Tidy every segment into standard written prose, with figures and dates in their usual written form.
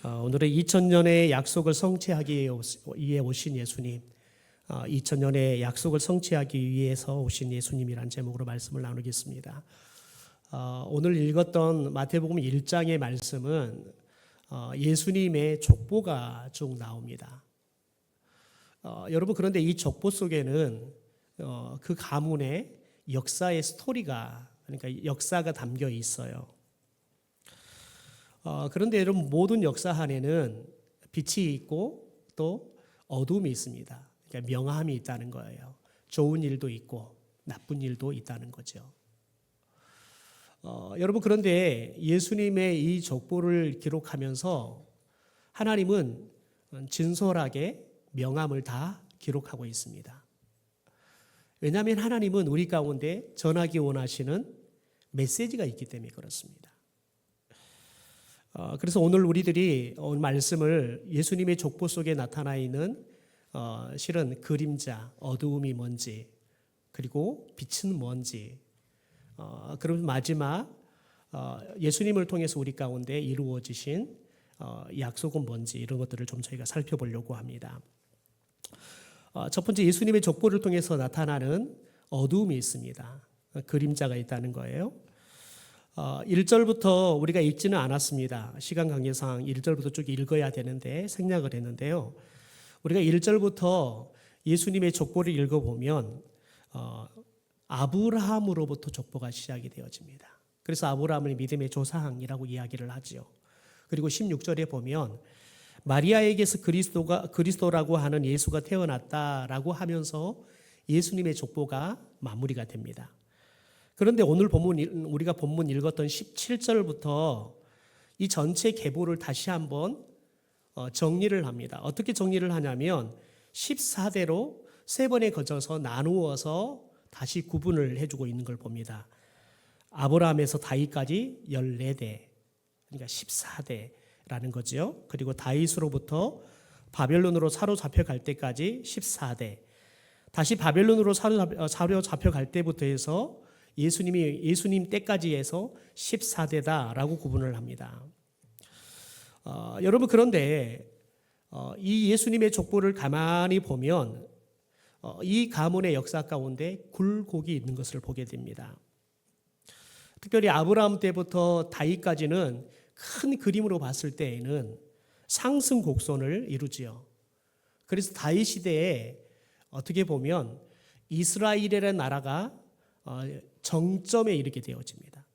오늘은 2000년의 약속을 성취하기 위해 오신 예수님, 2000년의 약속을 성취하기 위해서 오신 예수님이란 제목으로 말씀을 나누겠습니다. 오늘 읽었던 마태복음 1장의 말씀은 예수님의 족보가 쭉 나옵니다. 여러분, 그런데 이 족보 속에는 그 가문의 역사의 스토리가, 그러니까 역사가 담겨 있어요. 그런데 여러분, 모든 역사 안에는 빛이 있고 또 어둠이 있습니다. 그러니까 명함이 있다는 거예요. 좋은 일도 있고 나쁜 일도 있다는 거죠. 여러분, 그런데 예수님의 이 족보를 기록하면서 하나님은 진솔하게 명함을 다 기록하고 있습니다. 왜냐하면 하나님은 우리 가운데 전하기 원하시는 메시지가 있기 때문에 그렇습니다. 그래서 오늘 우리들이 오늘 말씀을 예수님의 족보 속에 나타나 있는 실은 그림자, 어두움이 뭔지, 그리고 빛은 뭔지, 그럼 마지막 예수님을 통해서 우리 가운데 이루어지신 약속은 뭔지, 이런 것들을 좀 저희가 살펴보려고 합니다. 첫 번째, 예수님의 족보를 통해서 나타나는 어두움이 있습니다. 그림자가 있다는 거예요. 1절부터 우리가 읽지는 않았습니다. 시간 관계상 1절부터 쭉 읽어야 되는데 생략을 했는데요. 우리가 1절부터 예수님의 족보를 읽어보면 아브라함으로부터 족보가 시작이 되어집니다. 그래서 아브라함을 믿음의 조상이라고 이야기를 하죠. 그리고 16절에 보면 마리아에게서 그리스도라고 하는 예수가 태어났다라고 하면서 예수님의 족보가 마무리가 됩니다. 그런데 오늘 우리가 본문 읽었던 17절부터 이 전체 계보를 다시 한번 정리를 합니다. 어떻게 정리를 하냐면 14대로 세 번에 걸쳐서 나누어서 다시 구분을 해주고 있는 걸 봅니다. 아브라함에서 다윗까지 14대, 그러니까 14대라는 거죠. 그리고 다윗으로부터 바벨론으로 사로잡혀 갈 때까지 14대, 다시 바벨론으로 사로잡혀 갈 때부터 해서 예수님 때까지 해서 14대다라고 구분을 합니다. 여러분, 그런데 이 예수님의 족보를 가만히 보면 이 가문의 역사 가운데 굴곡이 있는 것을 보게 됩니다. 특별히 아브라함 때부터 다윗까지는 큰 그림으로 봤을 때에는 상승 곡선을 이루지요. 그래서 다윗 시대에 어떻게 보면 이스라엘이라는 나라가 정점에 이르게 되어집니다.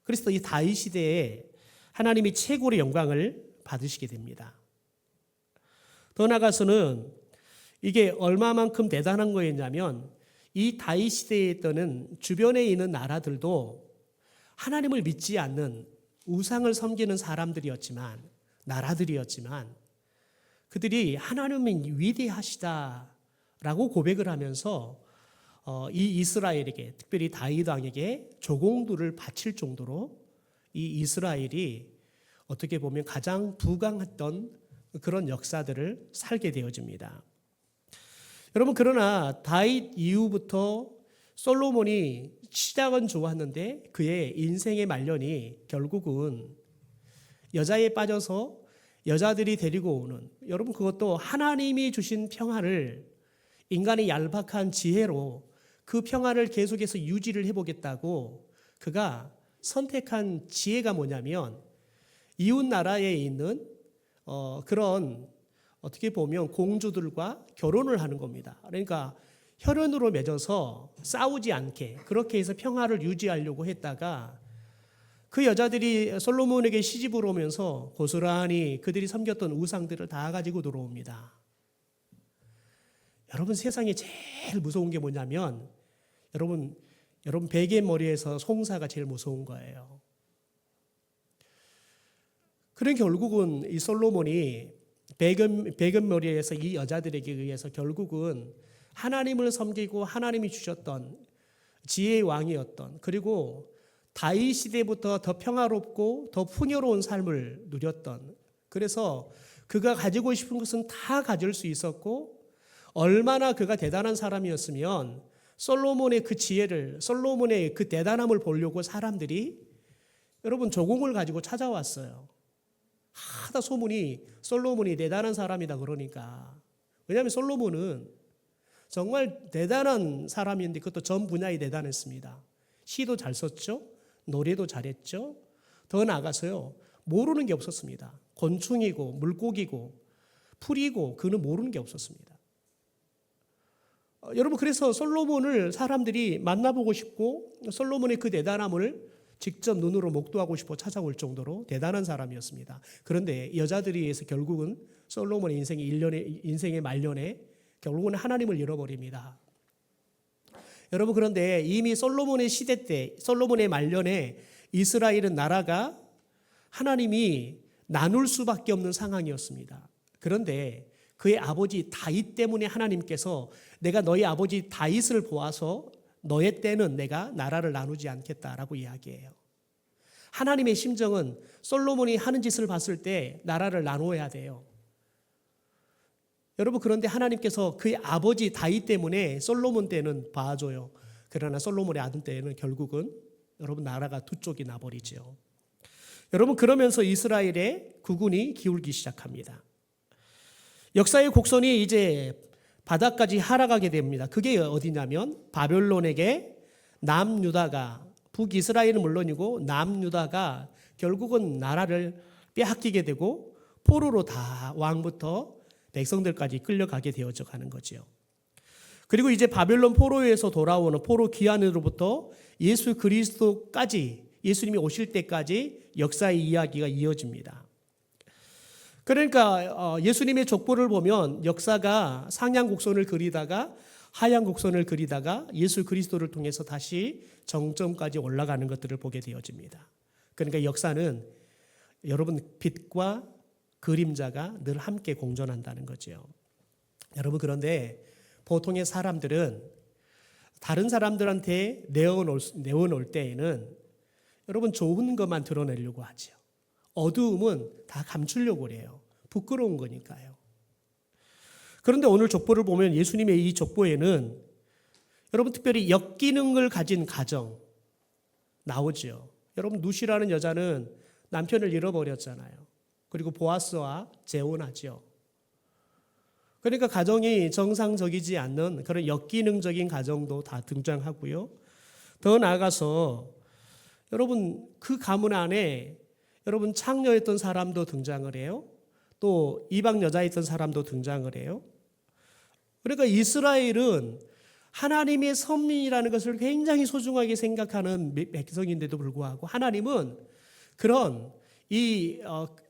그래서 이 다윗 시대에 하나님이 최고의 영광을 받으시게 됩니다. 더 나아가서는 이게 얼마만큼 대단한 거였냐면 이 다윗 시대에 있던 주변에 있는 나라들도 하나님을 믿지 않는 우상을 섬기는 사람들이었지만, 나라들이었지만 그들이 하나님이 위대하시다라고 고백을 하면서 이 이스라엘에게, 특별히 다윗 왕에게 조공들을 바칠 정도로 이 이스라엘이 어떻게 보면 가장 부강했던 그런 역사들을 살게 되어집니다. 여러분, 그러나 다윗 이후부터 솔로몬이 시작은 좋았는데 그의 인생의 말년이 결국은 여자에 빠져서 여자들이 데리고 오는, 여러분, 그것도 하나님이 주신 평화를 인간의 얄팍한 지혜로 그 평화를 계속해서 유지를 해보겠다고 그가 선택한 지혜가 뭐냐면 이웃 나라에 있는 그런 어떻게 보면 공주들과 결혼을 하는 겁니다. 그러니까 혈연으로 맺어서 싸우지 않게 그렇게 해서 평화를 유지하려고 했다가 그 여자들이 솔로몬에게 시집을 오면서 고스란히 그들이 섬겼던 우상들을 다 가지고 들어옵니다. 여러분, 세상에 제일 무서운 게 뭐냐면 여러분 베개 머리에서 송사가 제일 무서운 거예요. 그런 결국은 이 솔로몬이 베개 머리에서 이 여자들에게 의해서 결국은 하나님을 섬기고 하나님이 주셨던 지혜의 왕이었던, 그리고 다윗 시대부터 더 평화롭고 더 풍요로운 삶을 누렸던, 그래서 그가 가지고 싶은 것은 다 가질 수 있었고 얼마나 그가 대단한 사람이었으면 솔로몬의 그 지혜를, 솔로몬의 그 대단함을 보려고 사람들이 여러분 조공을 가지고 찾아왔어요. 하다 소문이 솔로몬이 대단한 사람이다 그러니까. 왜냐하면 솔로몬은 정말 대단한 사람인데 그것도 전 분야에 대단했습니다. 시도 잘 썼죠. 노래도 잘했죠. 더 나아가서요. 모르는 게 없었습니다. 곤충이고 물고기고 풀이고 그는 모르는 게 없었습니다. 여러분 그래서 솔로몬을 사람들이 만나보고 싶고 솔로몬의 그 대단함을 직접 눈으로 목도하고 싶어 찾아올 정도로 대단한 사람이었습니다. 그런데 여자들에 의해서 결국은 솔로몬의 인생의 말년에 결국은 하나님을 잃어버립니다. 여러분 그런데 이미 솔로몬의 시대 때 솔로몬의 말년에 이스라엘은 나라가 하나님이 나눌 수밖에 없는 상황이었습니다. 그런데 그의 아버지 다윗 때문에 하나님께서 내가 너희 아버지 다윗을 보아서 너의 때는 내가 나라를 나누지 않겠다라고 이야기해요. 하나님의 심정은 솔로몬이 하는 짓을 봤을 때 나라를 나눠야 돼요. 여러분 그런데 하나님께서 그의 아버지 다윗 때문에 솔로몬 때는 봐줘요. 그러나 솔로몬의 아들 때는 결국은 여러분 나라가 두 쪽이 나버리죠. 여러분 그러면서 이스라엘의 국운이 기울기 시작합니다. 역사의 곡선이 이제 바닥까지 하락하게 됩니다. 그게 어디냐면 바벨론에게 남유다가 북이스라엘은 물론이고 남유다가 결국은 나라를 빼앗기게 되고 포로로 다 왕부터 백성들까지 끌려가게 되어져 가는 거죠. 그리고 이제 바벨론 포로에서 돌아오는 포로 귀환으로부터 예수 그리스도까지 예수님이 오실 때까지 역사의 이야기가 이어집니다. 그러니까 예수님의 족보를 보면 역사가 상향 곡선을 그리다가 하향 곡선을 그리다가 예수 그리스도를 통해서 다시 정점까지 올라가는 것들을 보게 되어집니다. 그러니까 역사는 여러분 빛과 그림자가 늘 함께 공존한다는 거죠. 여러분 그런데 보통의 사람들은 다른 사람들한테 내어놓을 때에는 여러분 좋은 것만 드러내려고 하죠. 어두움은 다 감추려고 그래요. 부끄러운 거니까요. 그런데 오늘 족보를 보면 예수님의 이 족보에는 여러분 특별히 역기능을 가진 가정 나오죠. 여러분 누시라는 여자는 남편을 잃어버렸잖아요. 그리고 보아스와 재혼하죠. 그러니까 가정이 정상적이지 않는 그런 역기능적인 가정도 다 등장하고요. 더 나아가서 여러분 그 가문 안에 여러분 창녀였던 사람도 등장을 해요. 또 이방 여자였던 사람도 등장을 해요. 그러니까 이스라엘은 하나님의 선민이라는 것을 굉장히 소중하게 생각하는 백성인데도 불구하고 하나님은 그런 이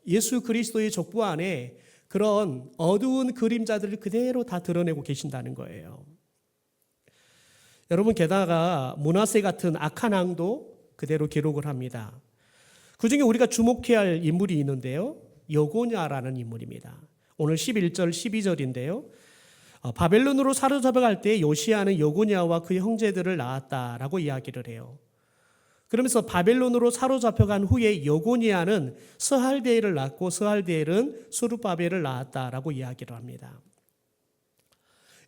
예수 그리스도의 족보 안에 그런 어두운 그림자들을 그대로 다 드러내고 계신다는 거예요. 여러분 게다가 므낫세 같은 악한 왕도 그대로 기록을 합니다. 그중에 우리가 주목해야 할 인물이 있는데요. 여고냐라는 인물입니다. 오늘 11절 12절인데요. 바벨론으로 사로잡혀갈 때 요시야는 여고냐와 그 형제들을 낳았다라고 이야기를 해요. 그러면서 바벨론으로 사로잡혀간 후에 여고니아는 스할베엘을 낳고 스할베엘은 수르바벨을 낳았다라고 이야기를 합니다.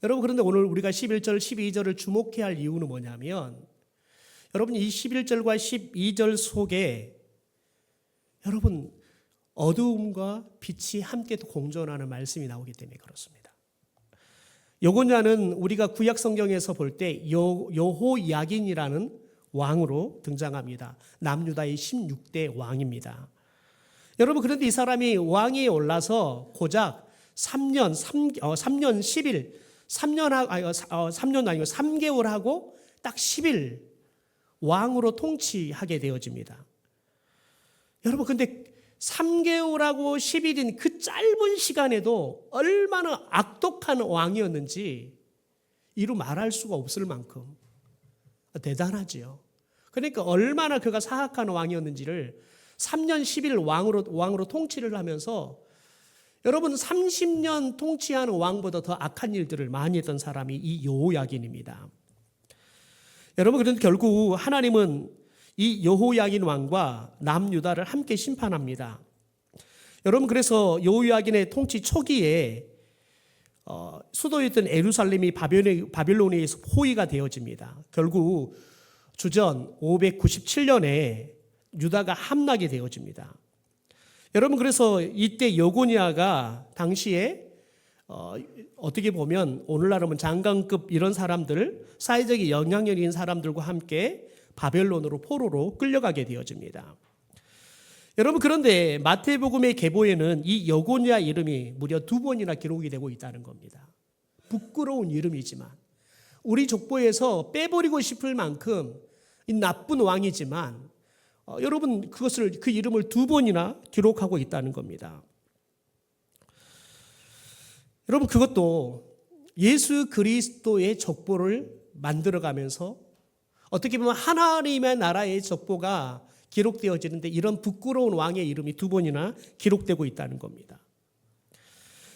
여러분 그런데 오늘 우리가 11절 12절을 주목해야 할 이유는 뭐냐면 여러분 이 11절과 12절 속에 여러분 어두움과 빛이 함께 공존하는 말씀이 나오기 때문에 그렇습니다. 여고냐는 우리가 구약 성경에서 볼 때 여호야긴이라는 왕으로 등장합니다. 남유다의 16대 왕입니다. 여러분 그런데 이 사람이 왕위에 올라서 고작 3년 10일 3년 아니고 3개월 하고 딱 10일 왕으로 통치하게 되어집니다. 여러분 근데 3개월하고 10일인 그 짧은 시간에도 얼마나 악독한 왕이었는지 이루 말할 수가 없을 만큼 대단하지요. 그러니까 얼마나 그가 사악한 왕이었는지를 3년 10일 왕으로 통치를 하면서 여러분 30년 통치하는 왕보다 더 악한 일들을 많이 했던 사람이 이 여호야긴입니다. 여러분 그런데 결국 하나님은 이 여호야긴 왕과 남유다를 함께 심판합니다. 여러분 그래서 여호야긴의 통치 초기에 수도였던 예루살렘이 바벨론에 의해서 포위가 되어집니다. 결국 주전 597년에 유다가 함락이 되어집니다. 여러분, 그래서 이때 여고니아가 당시에 어떻게 보면 오늘날은 장관급 이런 사람들, 사회적인 영향력 있는 사람들과 함께 바벨론으로 포로로 끌려가게 되어집니다. 여러분, 그런데 마태복음의 계보에는 이 여고니아 이름이 무려 2번이나 기록이 되고 있다는 겁니다. 부끄러운 이름이지만 우리 족보에서 빼버리고 싶을 만큼 이 나쁜 왕이지만 여러분, 그 이름을 2번이나 기록하고 있다는 겁니다. 여러분, 그것도 예수 그리스도의 족보를 만들어가면서 어떻게 보면 하나님의 나라의 족보가 기록되어지는데 이런 부끄러운 왕의 이름이 2번이나 기록되고 있다는 겁니다.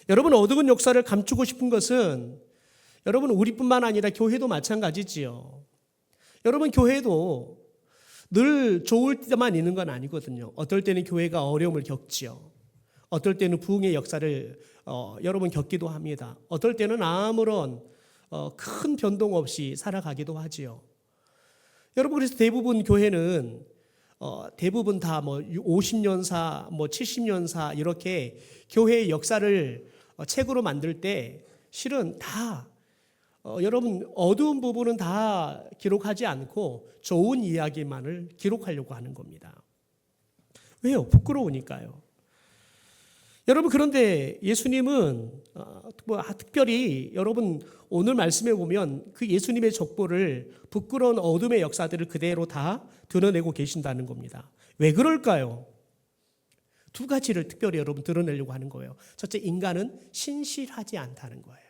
여러분, 어두운 역사를 감추고 싶은 것은 여러분, 우리뿐만 아니라 교회도 마찬가지지요. 여러분, 교회도 늘 좋을 때만 있는 건 아니거든요. 어떨 때는 교회가 어려움을 겪지요. 어떨 때는 부흥의 역사를 여러분 겪기도 합니다. 어떨 때는 아무런 큰 변동 없이 살아가기도 하지요. 여러분, 그래서 대부분 교회는 대부분 다 50년사, 70년사 이렇게 교회의 역사를 책으로 만들 때 실은 다 여러분 어두운 부분은 다 기록하지 않고 좋은 이야기만을 기록하려고 하는 겁니다. 왜요? 부끄러우니까요. 여러분, 그런데 예수님은 특별히 여러분 오늘 말씀에 보면 그 예수님의 족보를 부끄러운 어둠의 역사들을 그대로 다 드러내고 계신다는 겁니다. 왜 그럴까요? 2가지를 특별히 여러분 드러내려고 하는 거예요. 첫째, 인간은 신실하지 않다는 거예요.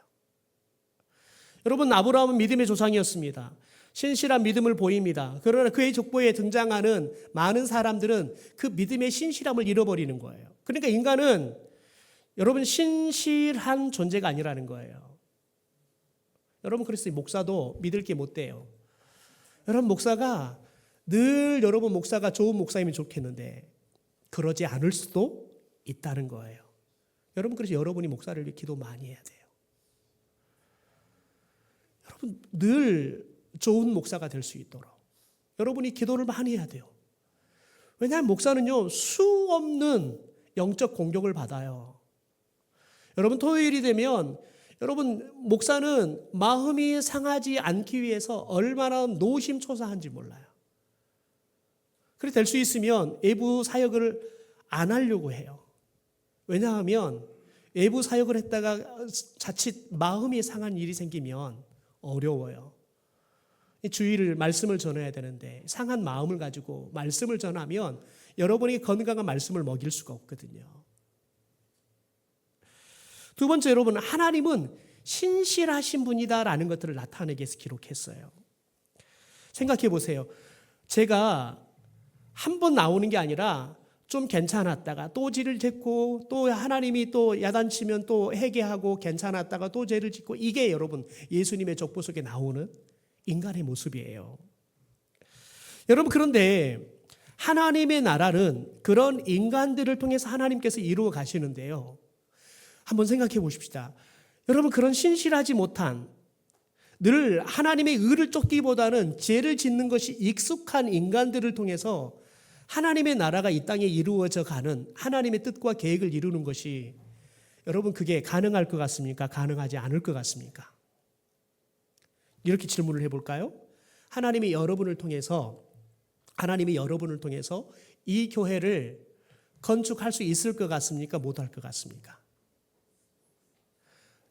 여러분, 아브라함은 믿음의 조상이었습니다. 신실한 믿음을 보입니다. 그러나 그의 족보에 등장하는 많은 사람들은 그 믿음의 신실함을 잃어버리는 거예요. 그러니까 인간은 여러분 신실한 존재가 아니라는 거예요. 여러분, 그래서 목사도 믿을 게 못 돼요. 여러분, 목사가 늘 여러분 목사가 좋은 목사이면 좋겠는데 그러지 않을 수도 있다는 거예요. 여러분, 그래서 여러분이 목사를 위해 기도 많이 해야 돼요. 여러분, 늘 좋은 목사가 될 수 있도록 여러분이 기도를 많이 해야 돼요. 왜냐하면 목사는요, 수없는 영적 공격을 받아요. 여러분, 토요일이 되면 여러분 목사는 마음이 상하지 않기 위해서 얼마나 노심초사한지 몰라요. 그래서 될 수 있으면 외부 사역을 안 하려고 해요. 왜냐하면 외부 사역을 했다가 자칫 마음이 상한 일이 생기면 어려워요. 주의를 말씀을 전해야 되는데 상한 마음을 가지고 말씀을 전하면 여러분에게 건강한 말씀을 먹일 수가 없거든요. 2번째, 여러분, 하나님은 신실하신 분이다라는 것들을 나타내기 위해서 기록했어요. 생각해 보세요. 제가 한 번 나오는 게 아니라 좀 괜찮았다가 또 죄를 짓고 또 하나님이 또 야단치면 또 회개하고 괜찮았다가 또 죄를 짓고, 이게 여러분 예수님의 족보 속에 나오는 인간의 모습이에요. 여러분, 그런데 하나님의 나라는 그런 인간들을 통해서 하나님께서 이루어 가시는데요. 한번 생각해 보십시다. 여러분, 그런 신실하지 못한, 늘 하나님의 의를 쫓기보다는 죄를 짓는 것이 익숙한 인간들을 통해서 하나님의 나라가 이 땅에 이루어져 가는 하나님의 뜻과 계획을 이루는 것이 여러분, 그게 가능할 것 같습니까? 가능하지 않을 것 같습니까? 이렇게 질문을 해볼까요? 하나님이 여러분을 통해서 이 교회를 건축할 수 있을 것 같습니까? 못할 것 같습니까?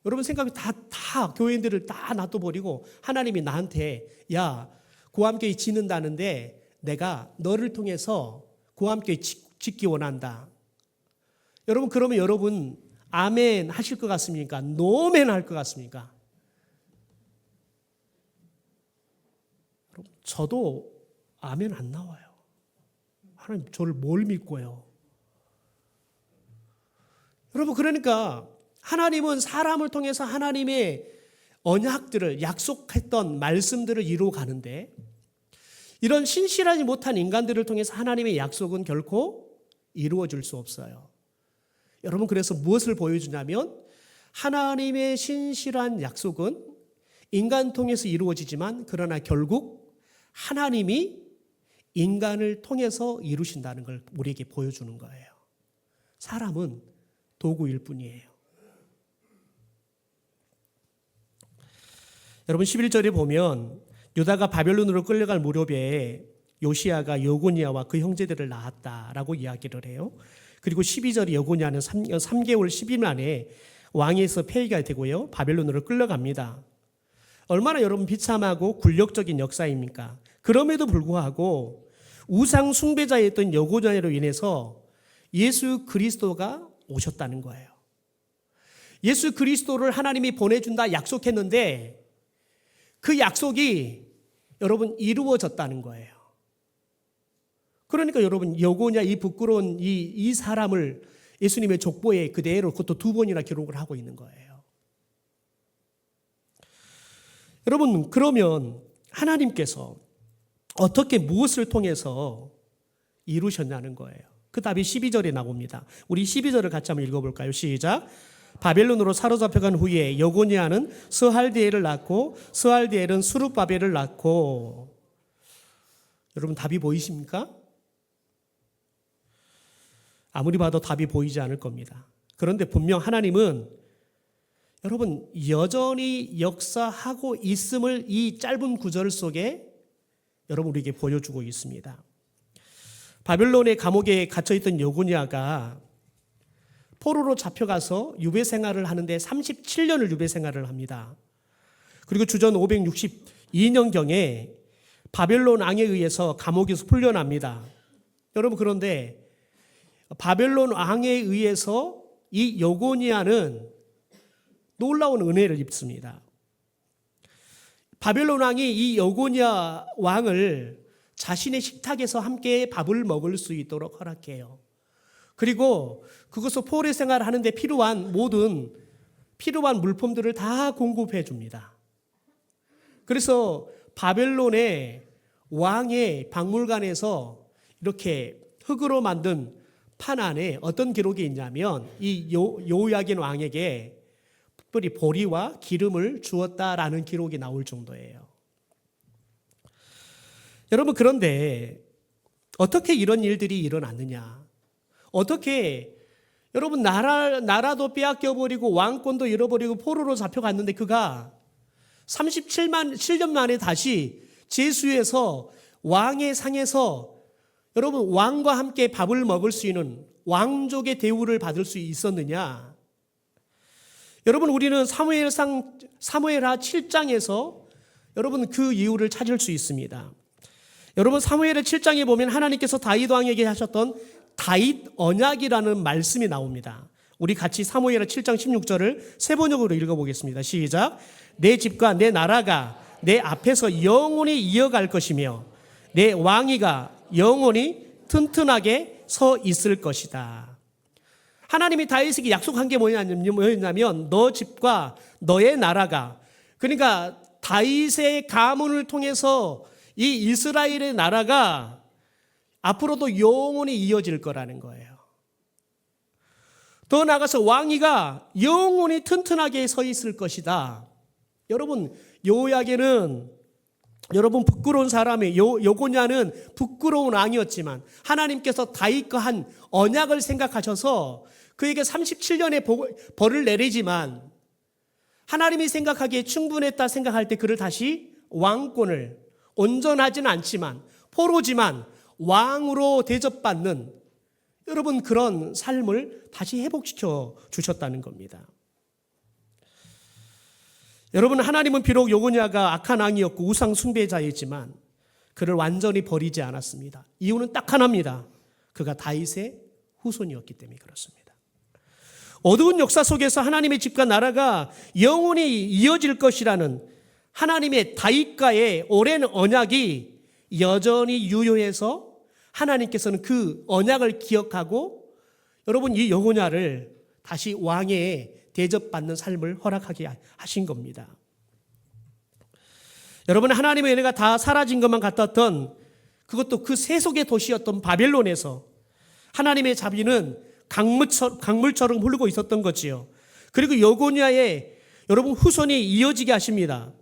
여러분, 생각이 다 교인들을 다 놔둬버리고 하나님이 나한테 야, 고함교회 짓는다는데 내가 너를 통해서 고함교회 짓기 원한다. 여러분, 그러면 여러분 아멘 하실 것 같습니까? 노멘 할 것 같습니까? 여러분, 저도 아멘 안 나와요. 하나님 저를 뭘 믿고요? 여러분, 그러니까 하나님은 사람을 통해서 하나님의 언약들을, 약속했던 말씀들을 이루어 가는데 이런 신실하지 못한 인간들을 통해서 하나님의 약속은 결코 이루어질 수 없어요. 여러분, 그래서 무엇을 보여주냐면 하나님의 신실한 약속은 인간 통해서 이루어지지만 그러나 결국 하나님이 인간을 통해서 이루신다는 걸 우리에게 보여주는 거예요. 사람은 도구일 뿐이에요. 여러분 11절에 보면 유다가 바벨론으로 끌려갈 무렵에 요시야가 여고니아와 그 형제들을 낳았다라고 이야기를 해요. 그리고 12절에 여고니아는 3개월 10일 만에 왕에서 폐위가 되고요. 바벨론으로 끌려갑니다. 얼마나 여러분 비참하고 굴욕적인 역사입니까? 그럼에도 불구하고 우상 숭배자였던 여고니아로 인해서 예수 그리스도가 오셨다는 거예요. 예수 그리스도를 하나님이 보내준다 약속했는데 그 약속이 여러분 이루어졌다는 거예요. 그러니까 여러분 여고냐 이 부끄러운 이 사람을 예수님의 족보에 그대로 그것도 2번이나 기록을 하고 있는 거예요. 여러분 그러면 하나님께서 어떻게 무엇을 통해서 이루셨냐는 거예요. 그 답이 12절에 나옵니다. 우리 12절을 같이 한번 읽어볼까요? 시작. 바벨론으로 사로잡혀간 후에 여고니아는 스할디엘을 낳고 스할디엘은 수룹바벨을 낳고. 여러분 답이 보이십니까? 아무리 봐도 답이 보이지 않을 겁니다. 그런데 분명 하나님은 여러분 여전히 역사하고 있음을 이 짧은 구절 속에 여러분 우리에게 보여주고 있습니다. 바벨론의 감옥에 갇혀있던 여고니아가 포로로 잡혀가서 유배 생활을 하는데 37년을 유배 생활을 합니다. 그리고 주전 562년경에 바벨론 왕에 의해서 감옥에서 풀려납니다. 여러분 그런데 바벨론 왕에 의해서 이 여고니아는 놀라운 은혜를 입습니다. 바벨론 왕이 이 여고니아 왕을 자신의 식탁에서 함께 밥을 먹을 수 있도록 허락해요. 그리고 그것을 포로 생활을 하는데 필요한 물품들을 다 공급해 줍니다. 그래서 바벨론의 왕의 박물관에서 이렇게 흙으로 만든 판 안에 어떤 기록이 있냐면 이 요야긴 왕에게 특별히 보리와 기름을 주었다라는 기록이 나올 정도예요. 여러분 그런데 어떻게 이런 일들이 일어났느냐? 어떻게 여러분 나라도 빼앗겨버리고 왕권도 잃어버리고 포로로 잡혀갔는데 그가 37년 만에 다시 제수에서 왕의 상에서 여러분 왕과 함께 밥을 먹을 수 있는 왕족의 대우를 받을 수 있었느냐? 여러분 우리는 사무엘하 7장에서 여러분 그 이유를 찾을 수 있습니다. 여러분 사무엘하 7장에 보면 하나님께서 다윗 왕에게 하셨던 다윗 언약이라는 말씀이 나옵니다. 우리 같이 사무엘하 7장 16절을 세 번역으로 읽어보겠습니다. 시작. 내 집과 내 나라가 내 앞에서 영원히 이어갈 것이며 내 왕위가 영원히 튼튼하게 서 있을 것이다. 하나님이 다윗에게 약속한 게 뭐였냐면 너 집과 너의 나라가, 그러니까 다윗의 가문을 통해서 이 이스라엘의 나라가 앞으로도 영원히 이어질 거라는 거예요. 더 나아가서 왕위가 영원히 튼튼하게 서 있을 것이다. 여러분 요야게는 여러분 부끄러운 사람이 여고냐는 부끄러운 왕이었지만 하나님께서 다윗과 한 언약을 생각하셔서 그에게 37년의 벌을 내리지만 하나님이 생각하기에 충분했다 생각할 때 그를 다시 왕권을 온전하지는 않지만 포로지만 왕으로 대접받는 여러분 그런 삶을 다시 회복시켜 주셨다는 겁니다. 여러분 하나님은 비록 여고냐가 악한 왕이었고 우상 숭배자이지만 그를 완전히 버리지 않았습니다. 이유는 딱 하나입니다. 그가 다윗의 후손이었기 때문에 그렇습니다. 어두운 역사 속에서 하나님의 집과 나라가 영원히 이어질 것이라는 하나님의 다윗과의 오랜 언약이 여전히 유효해서 하나님께서는 그 언약을 기억하고 여러분 이 여고냐를 다시 왕의 대접받는 삶을 허락하게 하신 겁니다. 여러분 하나님의 은혜가 다 사라진 것만 같았던 그것도 그 세속의 도시였던 바벨론에서 하나님의 자비는 강물처럼 흐르고 있었던 거지요. 그리고 여고냐의 여러분 후손이 이어지게 하십니다.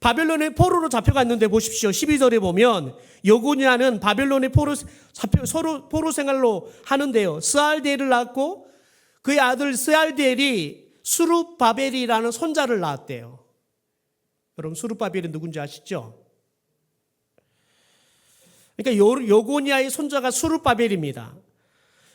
바벨론의 포로로 잡혀갔는데 보십시오. 12절에 보면 여고냐는 바벨론의 포로 생활로 하는데요. 스알디엘을 낳았고 그의 아들 스알디엘이 수룹바벨이라는 손자를 낳았대요. 여러분 수룹바벨이 누군지 아시죠? 그러니까 여고냐의 손자가 수룹바벨입니다.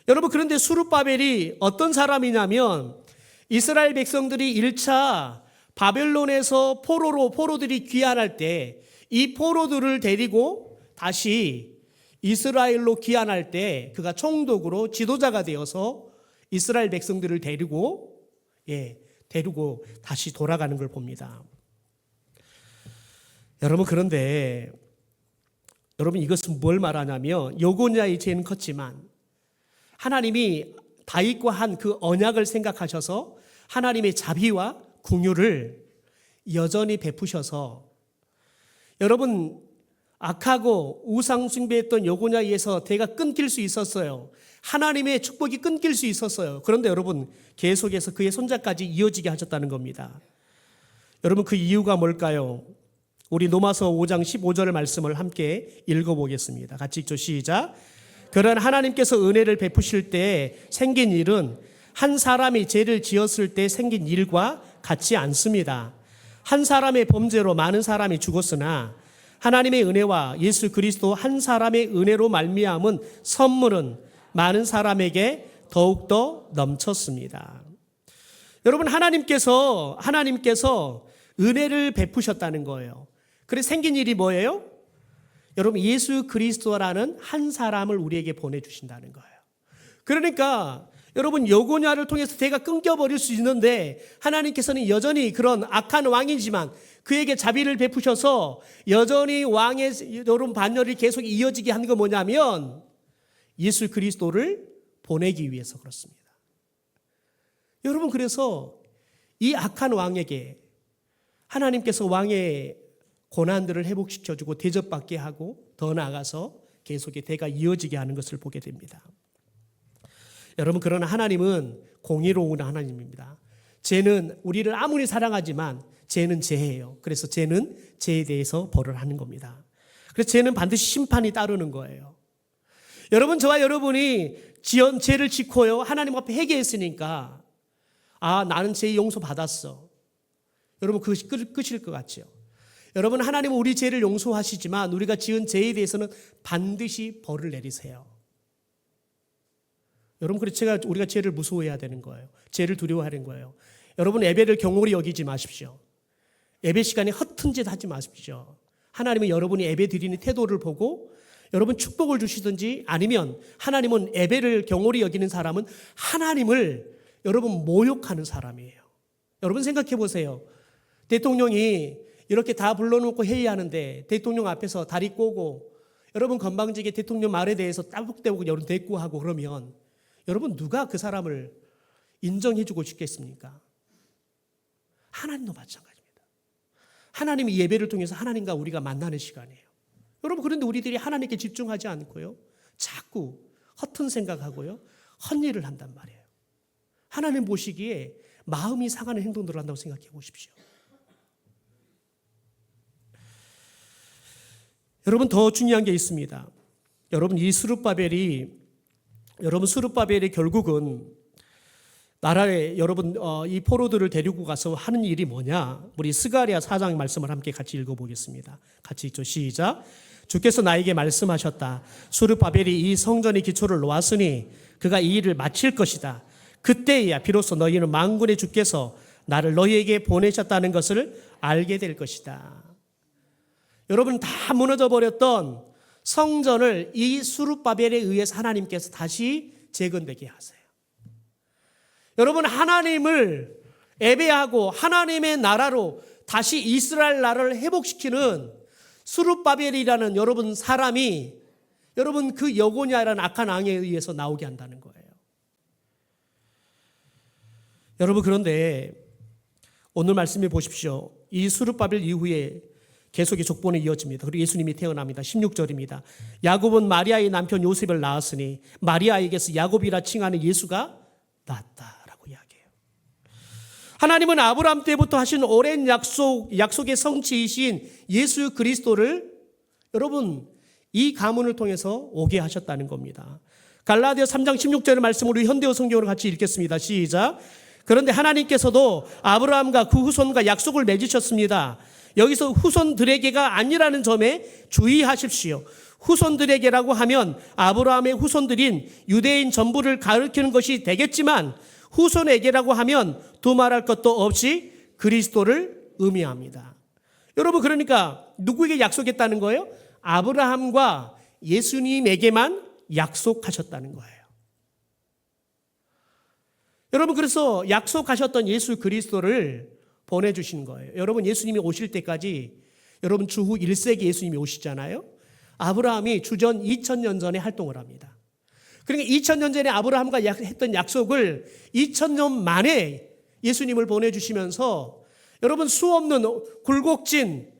여러분 그런데 수룹바벨이 어떤 사람이냐면 이스라엘 백성들이 1차 바벨론에서 포로들이 귀환할 때 이 포로들을 데리고 다시 이스라엘로 귀환할 때 그가 총독으로 지도자가 되어서 이스라엘 백성들을 데리고 다시 돌아가는 걸 봅니다. 여러분 그런데 여러분 이것은 뭘 말하냐면 여고냐의 죄는 컸지만 하나님이 다윗과 한 그 언약을 생각하셔서 하나님의 자비와 긍휼을 여전히 베푸셔서 여러분 악하고 우상 숭배했던 여고냐에 의해서 대가 끊길 수 있었어요. 하나님의 축복이 끊길 수 있었어요. 그런데 여러분 계속해서 그의 손자까지 이어지게 하셨다는 겁니다. 여러분 그 이유가 뭘까요? 우리 로마서 5장 15절의 말씀을 함께 읽어보겠습니다. 같이 읽죠. 시작. 그런 하나님께서 은혜를 베푸실 때 생긴 일은 한 사람이 죄를 지었을 때 생긴 일과 같지 않습니다. 한 사람의 범죄로 많은 사람이 죽었으나 하나님의 은혜와 예수 그리스도 한 사람의 은혜로 말미암은 선물은 많은 사람에게 더욱더 넘쳤습니다. 여러분 하나님께서 은혜를 베푸셨다는 거예요. 그래서 생긴 일이 뭐예요? 여러분 예수 그리스도라는 한 사람을 우리에게 보내주신다는 거예요. 그러니까 여러분 여고냐를 통해서 대가 끊겨버릴 수 있는데 하나님께서는 여전히 그런 악한 왕이지만 그에게 자비를 베푸셔서 여전히 왕의 여러분 반열이 계속 이어지게 한 건 뭐냐면 예수 그리스도를 보내기 위해서 그렇습니다. 여러분 그래서 이 악한 왕에게 하나님께서 왕의 고난들을 회복시켜주고 대접받게 하고 더 나아가서 계속의 대가 이어지게 하는 것을 보게 됩니다. 여러분 그러나 하나님은 공의로운 하나님입니다. 죄는 우리를 아무리 사랑하지만 죄는 죄예요. 그래서 죄는 죄에 대해서 벌을 하는 겁니다. 그래서 죄는 반드시 심판이 따르는 거예요. 여러분 저와 여러분이 지은 죄를 짓고요 하나님 앞에 회개했으니까 나는 죄 용서 받았어. 여러분 그것이 끝일 것 같죠. 여러분 하나님은 우리 죄를 용서하시지만 우리가 지은 죄에 대해서는 반드시 벌을 내리세요. 여러분 그래서 우리가 죄를 무서워해야 되는 거예요. 죄를 두려워하는 거예요. 여러분 예배를 경홀히 여기지 마십시오. 예배 시간에 허튼 짓 하지 마십시오. 하나님은 여러분이 예배 드리는 태도를 보고 여러분 축복을 주시든지 아니면 하나님은 예배를 경홀히 여기는 사람은 하나님을 여러분 모욕하는 사람이에요. 여러분 생각해 보세요. 대통령이 이렇게 다 불러놓고 회의하는데 대통령 앞에서 다리 꼬고 여러분 건방지게 대통령 말에 대해서 따북대고 여러분 대꾸하고 그러면 여러분 누가 그 사람을 인정해 주고 싶겠습니까? 하나님도 마찬가지입니다. 하나님이 예배를 통해서 하나님과 우리가 만나는 시간이에요. 여러분 그런데 우리들이 하나님께 집중하지 않고요 자꾸 허튼 생각하고요 헛일을 한단 말이에요. 하나님 보시기에 마음이 상하는 행동들을 한다고 생각해 보십시오. 여러분 더 중요한 게 있습니다. 여러분 이 수룹바벨이 결국은 나라에 여러분 이 포로들을 데리고 가서 하는 일이 뭐냐? 우리 스가랴 4장 말씀을 함께 같이 읽어보겠습니다. 같이 읽죠. 시작. 주께서 나에게 말씀하셨다. 수룹바벨이 이 성전의 기초를 놓았으니 그가 이 일을 마칠 것이다. 그때야 비로소 너희는 만군의 주께서 나를 너희에게 보내셨다는 것을 알게 될 것이다. 여러분 다 무너져 버렸던 성전을 이 수룹바벨에 의해서 하나님께서 다시 재건되게 하세요. 여러분 하나님을 예배하고 하나님의 나라로 다시 이스라엘 나라를 회복시키는 수룹바벨이라는 여러분 사람이 여러분 그 여고냐라는 악한 왕에 의해서 나오게 한다는 거예요. 여러분 그런데 오늘 말씀해 보십시오. 이 수룹바벨 이후에 계속의 족본이 이어집니다. 그리고 예수님이 태어납니다. 16절입니다. 야곱은 마리아의 남편 요셉을 낳았으니 마리아에게서 야곱이라 칭하는 예수가 낳았다라고 이야기해요. 하나님은 아브라함 때부터 하신 오랜 약속의 성취이신 예수 그리스도를 여러분 이 가문을 통해서 오게 하셨다는 겁니다. 갈라디아 3장 16절의 말씀을 우리 현대어 성경으로 같이 읽겠습니다. 시작. 그런데 하나님께서도 아브라함과 그 후손과 약속을 맺으셨습니다. 여기서 후손들에게가 아니라는 점에 주의하십시오. 후손들에게라고 하면 아브라함의 후손들인 유대인 전부를 가리키는 것이 되겠지만 후손에게라고 하면 두말할 것도 없이 그리스도를 의미합니다. 여러분 그러니까 누구에게 약속했다는 거예요? 아브라함과 예수님에게만 약속하셨다는 거예요. 여러분 그래서 약속하셨던 예수 그리스도를 보내주신 거예요. 여러분 예수님이 오실 때까지 여러분 주후 1세기 예수님이 오시잖아요. 아브라함이 주전 2000년 전에 활동을 합니다. 그러니까 2000년 전에 아브라함과 했던 약속을 2000년 만에 예수님을 보내주시면서 여러분 수없는 굴곡진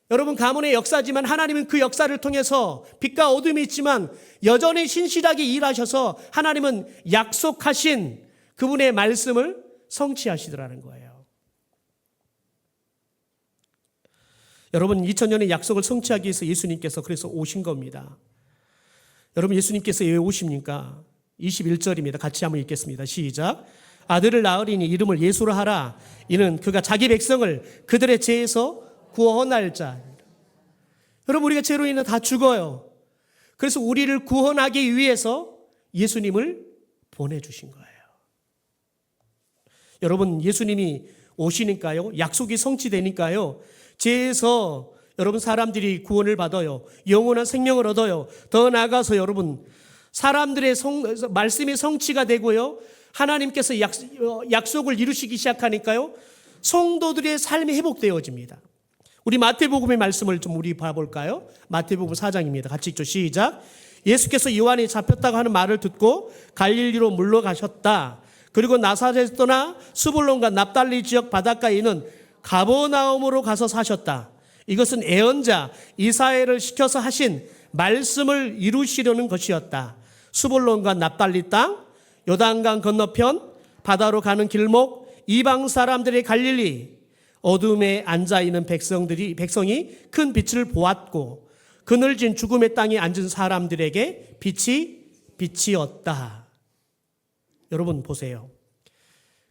여러분 가문의 역사지만 하나님은 그 역사를 통해서 빛과 어둠이 있지만 여전히 신실하게 일하셔서 하나님은 약속하신 그분의 말씀을 성취하시더라는 거예요. 여러분 2000년의 약속을 성취하기 위해서 예수님께서 그래서 오신 겁니다. 여러분 예수님께서 왜 오십니까? 21절입니다. 같이 한번 읽겠습니다. 시작. 아들을 낳으리니 이름을 예수로 하라. 이는 그가 자기 백성을 그들의 죄에서 구원할 자. 여러분 우리가 죄로 인해 다 죽어요. 그래서 우리를 구원하기 위해서 예수님을 보내주신 거예요. 여러분 예수님이 오시니까요. 약속이 성취되니까요. 죄에서 여러분 사람들이 구원을 받아요. 영원한 생명을 얻어요. 더 나아가서 여러분 사람들의 말씀이 성취가 되고요. 하나님께서 약속을 이루시기 시작하니까요. 성도들의 삶이 회복되어집니다. 우리 마태복음의 말씀을 좀 우리 봐볼까요? 마태복음 4장입니다. 같이 읽죠. 시작. 예수께서 요한이 잡혔다고 하는 말을 듣고 갈릴리로 물러가셨다. 그리고 나사렛에서 떠나 스불론과 납달리 지역 바닷가에 있는 가버나움으로 가서 사셨다. 이것은 예언자 이사야를 시켜서 하신 말씀을 이루시려는 것이었다. 스불론과 납달리 땅, 요단강 건너편, 바다로 가는 길목, 이방 사람들의 갈릴리, 어둠에 앉아있는 백성이 큰 빛을 보았고 그늘진 죽음의 땅에 앉은 사람들에게 빛이었다. 여러분 보세요.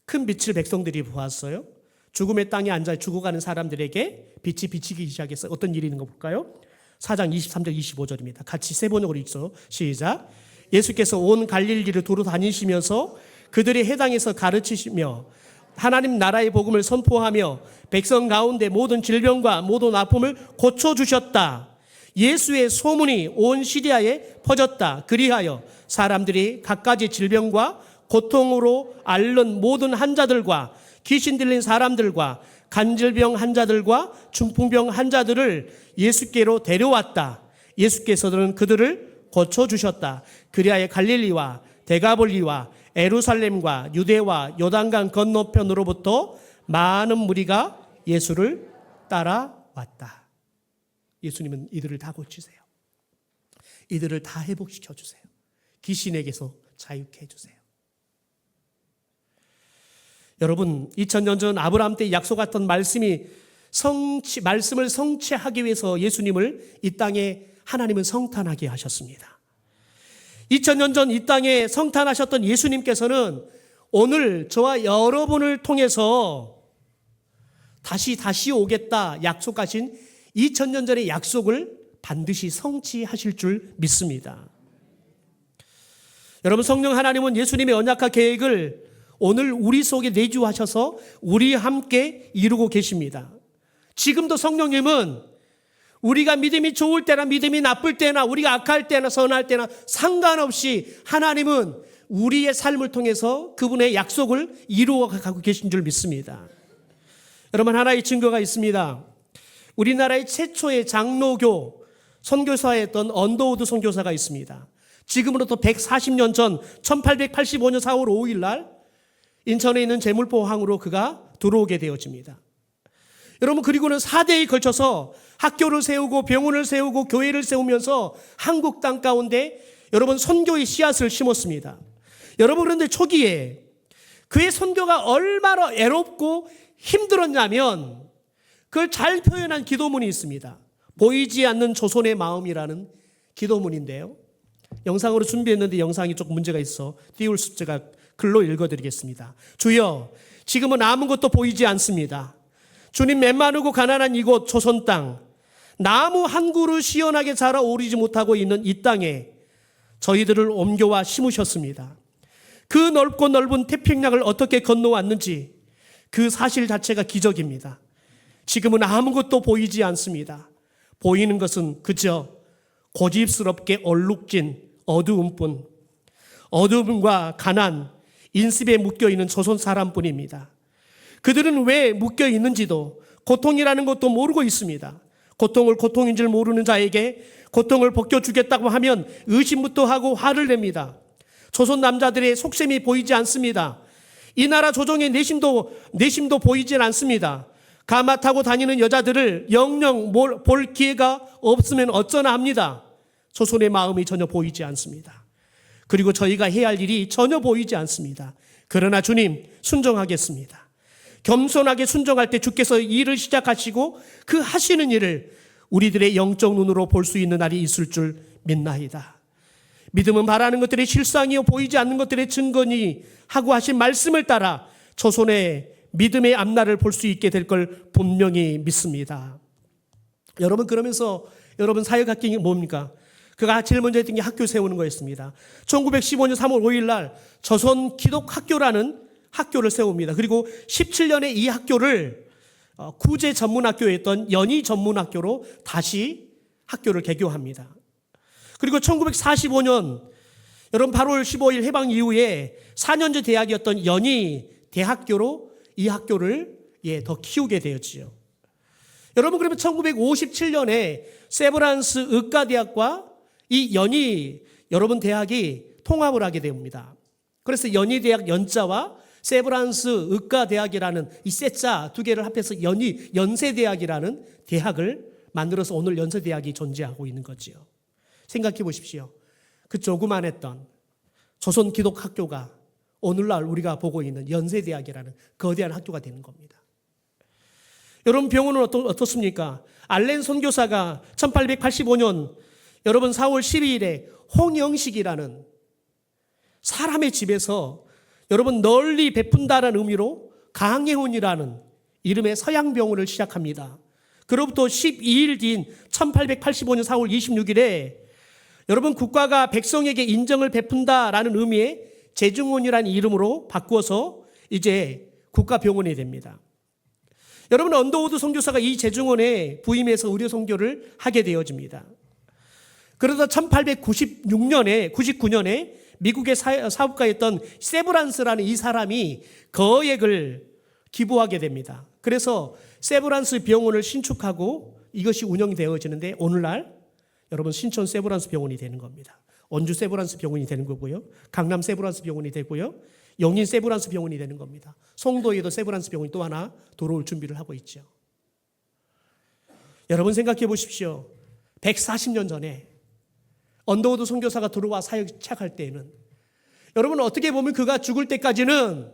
큰 빛을 백성들이 보았어요. 죽음의 땅에 앉아 죽어가는 사람들에게 빛이 비치기 시작했어요. 어떤 일이 있는 거 볼까요? 4장 23절 25절입니다. 같이 세 번역으로 읽죠. 시작. 예수께서 온 갈릴리를 두루 다니시면서 그들의 해당에서 가르치시며 하나님 나라의 복음을 선포하며 백성 가운데 모든 질병과 모든 아픔을 고쳐주셨다. 예수의 소문이 온 시리아에 퍼졌다. 그리하여 사람들이 갖가지 질병과 고통으로 앓는 모든 환자들과 귀신 들린 사람들과 간질병 환자들과 중풍병 환자들을 예수께로 데려왔다. 예수께서는 그들을 고쳐주셨다. 그리하여 갈릴리와 데가볼리와 예루살렘과 유대와 요단강 건너편으로부터 많은 무리가 예수를 따라왔다. 예수님은 이들을 다 고치세요. 이들을 다 회복시켜 주세요. 귀신에게서 자유케 해주세요. 여러분 2000년 전 아브라함 때 약속했던 말씀을 성취하기 위해서 예수님을 이 땅에 하나님은 성탄하게 하셨습니다. 2000년 전 이 땅에 성탄하셨던 예수님께서는 오늘 저와 여러분을 통해서 다시 오겠다 약속하신 2000년 전의 약속을 반드시 성취하실 줄 믿습니다. 여러분 성령 하나님은 예수님의 언약화 계획을 오늘 우리 속에 내주하셔서 우리와 함께 이루고 계십니다. 지금도 성령님은 우리가 믿음이 좋을 때나 믿음이 나쁠 때나 우리가 악할 때나 선할 때나 상관없이 하나님은 우리의 삶을 통해서 그분의 약속을 이루어가고 계신 줄 믿습니다. 여러분 하나의 증거가 있습니다. 우리나라의 최초의 장로교 선교사였던 언더우드 선교사가 있습니다. 지금으로부터 140년 전 1885년 4월 5일 날 인천에 있는 제물포항으로 그가 들어오게 되어집니다. 여러분 그리고는 4대에 걸쳐서 학교를 세우고 병원을 세우고 교회를 세우면서 한국 땅 가운데 여러분 선교의 씨앗을 심었습니다. 여러분 그런데 초기에 그의 선교가 얼마나 애롭고 힘들었냐면 그걸 잘 표현한 기도문이 있습니다. 보이지 않는 조선의 마음이라는 기도문인데요. 영상으로 준비했는데 영상이 조금 문제가 있어 띄울 수 제가 글로 읽어드리겠습니다. 주여, 지금은 아무것도 보이지 않습니다. 주님, 메마르고 가난한 이곳 조선 땅, 나무 한 그루 시원하게 자라 오르지 못하고 있는 이 땅에 저희들을 옮겨와 심으셨습니다. 그 넓고 넓은 태평양을 어떻게 건너왔는지 그 사실 자체가 기적입니다. 지금은 아무것도 보이지 않습니다. 보이는 것은 그저 고집스럽게 얼룩진 어두움뿐, 어두움과 가난, 인습에 묶여있는 조선 사람뿐입니다. 그들은 왜 묶여있는지도 고통이라는 것도 모르고 있습니다. 고통을 고통인 줄 모르는 자에게 고통을 벗겨주겠다고 하면 의심부터 하고 화를 냅니다. 조선 남자들의 속셈이 보이지 않습니다. 이 나라 조정의 내심도 보이질 않습니다. 가마 타고 다니는 여자들을 영영 볼 기회가 없으면 어쩌나 합니다. 조선의 마음이 전혀 보이지 않습니다. 그리고 저희가 해야 할 일이 전혀 보이지 않습니다. 그러나 주님, 순종하겠습니다. 겸손하게 순종할 때 주께서 일을 시작하시고 그 하시는 일을 우리들의 영적 눈으로 볼 수 있는 날이 있을 줄 믿나이다. 믿음은 바라는 것들의 실상이요 보이지 않는 것들의 증거니 하고 하신 말씀을 따라 조선의 믿음의 앞날을 볼 수 있게 될 걸 분명히 믿습니다. 여러분, 그러면서 여러분 사역학경이 뭡니까? 그가 제일 먼저 했던 게 학교 세우는 거였습니다. 1915년 3월 5일 날 조선 기독학교라는 학교를 세웁니다. 그리고 17년에 이 학교를 구제 전문학교였던 연희 전문학교로 다시 학교를 개교합니다. 그리고 1945년 여러분 8월 15일 해방 이후에 4년제 대학이었던 연희 대학교로 이 학교를 더 키우게 되었지요. 여러분, 그러면 1957년에 세브란스 의과대학과 이 연희 여러분 대학이 통합을 하게 됩니다. 그래서 연희대학 연자와 세브란스 의과대학이라는 이 세자 두 개를 합해서 연세대학이라는 대학을 만들어서 오늘 연세대학이 존재하고 있는 거지요. 생각해 보십시오. 그 조그만했던 조선 기독학교가 오늘날 우리가 보고 있는 연세대학이라는 거대한 학교가 되는 겁니다. 여러분, 병원은 어떻습니까? 알렌 선교사가 1885년 여러분 4월 12일에 홍영식이라는 사람의 집에서 여러분 널리 베푼다라는 의미로 강혜훈이라는 이름의 서양병원을 시작합니다. 그로부터 12일 뒤인 1885년 4월 26일에 여러분 국가가 백성에게 인정을 베푼다라는 의미의 재중원이라는 이름으로 바꾸어서 이제 국가병원이 됩니다. 여러분, 언더우드 선교사가 이 재중원에 부임해서 의료 선교를 하게 되어집니다. 그러다 1899년에 미국의 사업가였던 세브란스라는 이 사람이 거액을 기부하게 됩니다. 그래서 세브란스 병원을 신축하고 이것이 운영되어지는데 오늘날 여러분 신촌 세브란스 병원이 되는 겁니다. 원주 세브란스 병원이 되는 거고요. 강남 세브란스 병원이 되고요. 영인 세브란스 병원이 되는 겁니다. 송도에도 세브란스 병원이 또 하나 들어올 준비를 하고 있죠. 여러분 생각해 보십시오. 140년 전에 언더우드 선교사가 들어와 사역 시작할 때에는 여러분 어떻게 보면 그가 죽을 때까지는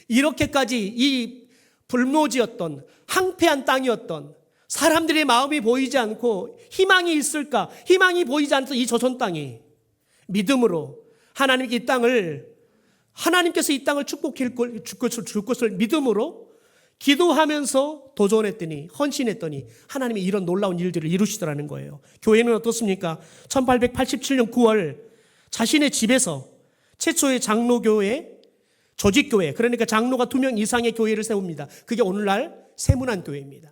이렇게까지 이 불모지였던 황폐한 땅이었던 사람들의 마음이 보이지 않고 희망이 있을까? 희망이 보이지 않던 이 조선 땅이 믿음으로 하나님께서 이 땅을 축복해 줄 것을 믿음으로 기도하면서 도전했더니 헌신했더니 하나님이 이런 놀라운 일들을 이루시더라는 거예요. 교회는 어떻습니까? 1887년 9월 자신의 집에서 최초의 장로교회, 조직교회, 그러니까 장로가 2명 이상의 교회를 세웁니다. 그게 오늘날 세문안교회입니다.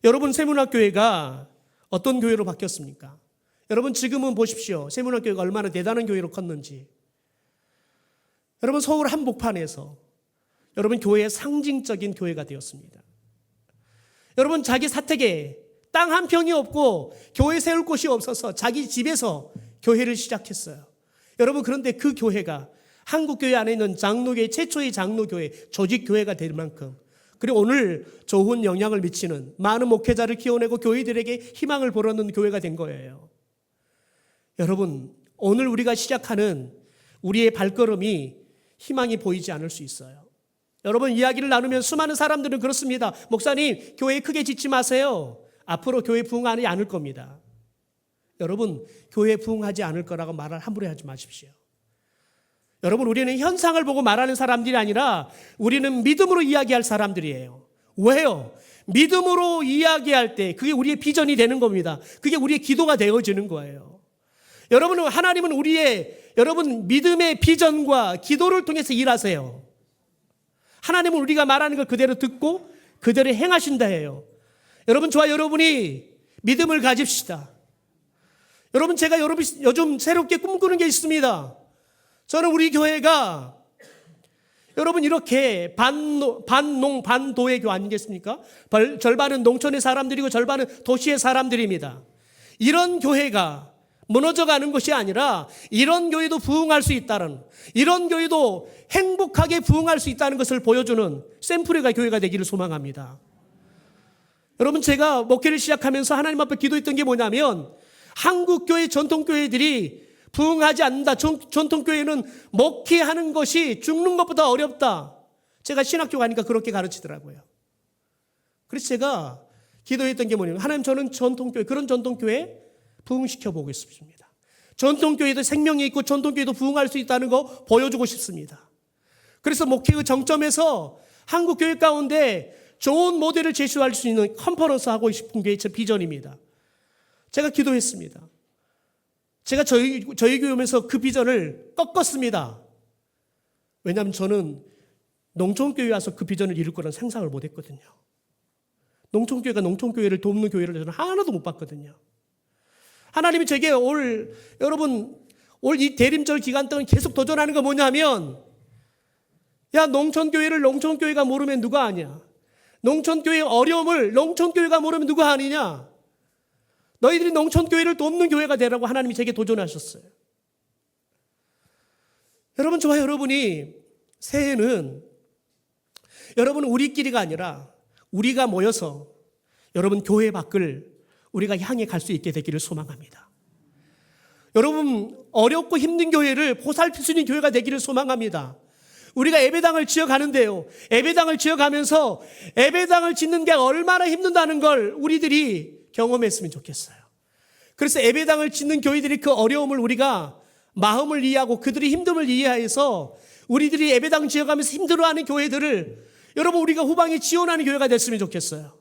여러분, 세문안교회가 어떤 교회로 바뀌었습니까? 여러분 지금은 보십시오. 세문안교회가 얼마나 대단한 교회로 컸는지. 여러분 서울 한복판에서 여러분 교회의 상징적인 교회가 되었습니다. 여러분 자기 사택에 땅 한 평이 없고 교회 세울 곳이 없어서 자기 집에서 교회를 시작했어요. 여러분 그런데 그 교회가 한국교회 안에 있는 장로교회 최초의 장로교회 조직교회가 될 만큼 그리고 오늘 좋은 영향을 미치는 많은 목회자를 키워내고 교회들에게 희망을 불어넣는 교회가 된 거예요. 여러분 오늘 우리가 시작하는 우리의 발걸음이 희망이 보이지 않을 수 있어요. 여러분, 이야기를 나누면 수많은 사람들은 그렇습니다. 목사님, 교회에 크게 짓지 마세요. 앞으로 교회 부흥하지 않을 겁니다. 여러분, 교회 부흥하지 않을 거라고 말을 함부로 하지 마십시오. 여러분, 우리는 현상을 보고 말하는 사람들이 아니라 우리는 믿음으로 이야기할 사람들이에요. 왜요? 믿음으로 이야기할 때 그게 우리의 비전이 되는 겁니다. 그게 우리의 기도가 되어지는 거예요. 여러분은, 하나님은 여러분 믿음의 비전과 기도를 통해서 일하세요. 하나님은 우리가 말하는 걸 그대로 듣고 그대로 행하신다 해요. 여러분, 저와 여러분이 믿음을 가집시다. 여러분, 제가 요즘 새롭게 꿈꾸는 게 있습니다. 저는 우리 교회가 여러분 이렇게 반농 반도의 교회 아니겠습니까? 절반은 농촌의 사람들이고 절반은 도시의 사람들입니다. 이런 교회가 무너져가는 것이 아니라 이런 교회도 부흥할 수 있다는, 이런 교회도 행복하게 부흥할 수 있다는 것을 보여주는 샘플의 교회가 되기를 소망합니다. 여러분, 제가 목회를 시작하면서 하나님 앞에 기도했던 게 뭐냐면, 한국교회 전통교회들이 부흥하지 않는다. 전통교회는 목회하는 것이 죽는 것보다 어렵다. 제가 신학교 가니까 그렇게 가르치더라고요. 그래서 제가 기도했던 게 뭐냐면, 하나님, 저는 그런 전통교회 부흥시켜 보고 싶습니다. 전통교회도 생명이 있고 전통교회도 부흥할 수 있다는 거 보여주고 싶습니다. 그래서 목회의 정점에서 한국교회 가운데 좋은 모델을 제시할 수 있는 컨퍼런스 하고 싶은 게 제 비전입니다. 제가 기도했습니다. 제가 저희 교회 오면서 그 비전을 꺾었습니다. 왜냐하면 저는 농촌교회 와서 그 비전을 이룰 거라는 상상을 못 했거든요. 농촌교회가 농촌교회를 돕는 교회를 저는 하나도 못 봤거든요. 하나님이 제게 올 이 대림절 기간 동안 계속 도전하는 거 뭐냐면, 야, 농촌교회를 농촌교회가 모르면 누가 아냐? 농촌교회의 어려움을 농촌교회가 모르면 누가 아니냐? 너희들이 농촌교회를 돕는 교회가 되라고 하나님이 제게 도전하셨어요. 여러분, 저와 여러분이 새해는 여러분 우리끼리가 아니라 우리가 모여서 여러분 교회 밖을 우리가 향해 갈 수 있게 되기를 소망합니다. 여러분, 어렵고 힘든 교회를 보살필 수 있는 교회가 되기를 소망합니다. 우리가 예배당을 지어가는데요, 예배당을 지어가면서 예배당을 짓는 게 얼마나 힘든다는 걸 우리들이 경험했으면 좋겠어요. 그래서 예배당을 짓는 교회들이 그 어려움을 우리가 마음을 이해하고 그들의 힘듦을 이해해서 우리들이 예배당 지어가면서 힘들어하는 교회들을 여러분 우리가 후방에 지원하는 교회가 됐으면 좋겠어요.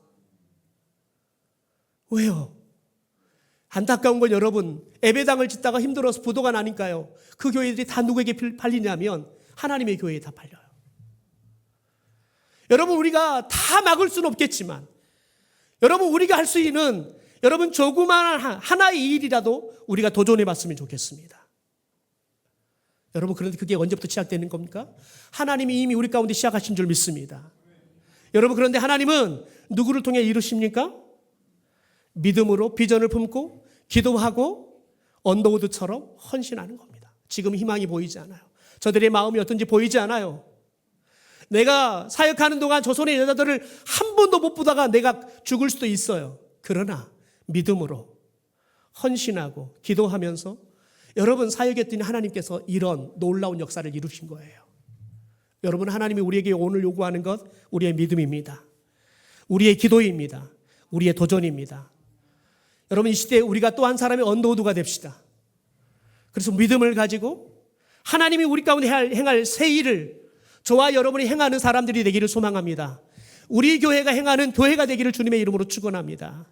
왜요? 안타까운 건 여러분, 예배당을 짓다가 힘들어서 부도가 나니까요, 그 교회들이 다 누구에게 팔리냐면 하나님의 교회에 다 팔려요. 여러분, 우리가 다 막을 수는 없겠지만 여러분, 우리가 할 수 있는 여러분 조그마한 하나의 일이라도 우리가 도전해 봤으면 좋겠습니다. 여러분, 그런데 그게 언제부터 시작되는 겁니까? 하나님이 이미 우리 가운데 시작하신 줄 믿습니다. 여러분, 그런데 하나님은 누구를 통해 이루십니까? 믿음으로 비전을 품고 기도하고 언더우드처럼 헌신하는 겁니다. 지금 희망이 보이지 않아요. 저들의 마음이 어떤지 보이지 않아요. 내가 사역하는 동안 조선의 여자들을 한 번도 못 보다가 내가 죽을 수도 있어요. 그러나 믿음으로 헌신하고 기도하면서 여러분 사역했더니 하나님께서 이런 놀라운 역사를 이루신 거예요. 여러분, 하나님이 우리에게 오늘 요구하는 것 우리의 믿음입니다. 우리의 기도입니다. 우리의 도전입니다. 여러분, 이 시대에 우리가 또 한 사람의 언더우드가 됩시다. 그래서 믿음을 가지고 하나님이 우리 가운데 행할 새 일을 저와 여러분이 행하는 사람들이 되기를 소망합니다. 우리 교회가 행하는 교회가 되기를 주님의 이름으로 축원합니다.